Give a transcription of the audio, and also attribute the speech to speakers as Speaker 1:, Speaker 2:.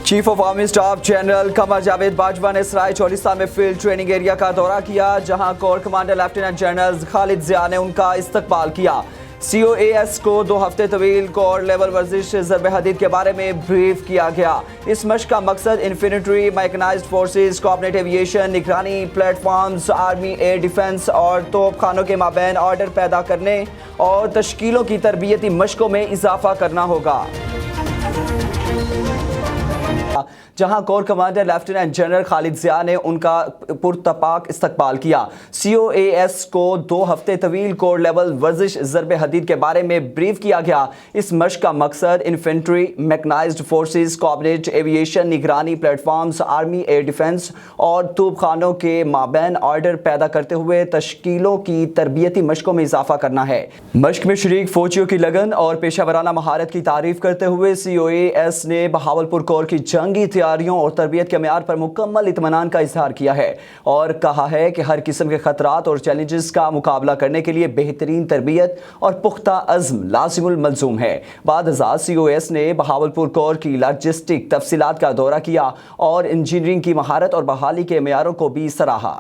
Speaker 1: Chief of army staff general Qamar Javed Bajwa ने सराय चोलिस्तान में field training area का दौरा किया, जहां corps commander lieutenant general Khalid Zia ने उनका इस्तकबाल किया। COAS को 2 हफ्ते तवील कोर लेवल वर्जिश ज़रब हदीद के बारे में ब्रीफ किया गया। इस मश्क का मकसद infantry, mechanised forces, coordinate aviation, निगरानी प्लेटफॉर्म्स, आर्मी एयर डिफेंस और तोप खानों के माबैन ऑर्डर पैदा करने और तश्कीलों की तरबियती मशकों में इजाफा करना होगा। जहां corps commander lieutenant general Khalid Zia ने उनका पुरतपाक इस्तकबाल किया। COAS को 2 हफ्ते तवील कोर लेवल वर्जिश ज़रब हदीद के बारे में ब्रीफ किया गया। इस मश्क का मकसद infantry, mechanised forces, coordinate aviation, निगरानी प्लेटफॉर्म्स, आर्मी एयर डिफेंस और तोप खानों के माबैन ऑर्डर पैदा करते हुए तश्कीलों की तरबियती मशकों में इजाफा करना है। मश्क में शरीक फौजियों की लगन और पेशा वराना महारत की तारीफ करते हुए COAS ने बहावलपुर कोर की जंगी तैयारियों और तरबियत के म्यार पर मुकम्मल इत्मीनान का इजहार किया है और कहा है कि हर किस्म के खतरात और चैलेंजेस का मुकाबला करने के लिए बेहतरीन तरबियत और पुख्ता अज़्म लाजिमुल मलजूम है। बाद COAS ने बहावलपुर कोर की लॉजिस्टिक तफसीलात का दौरा किया और इंजीनियरिंग की महारत और बहाली के म्यारों को भी सराहा।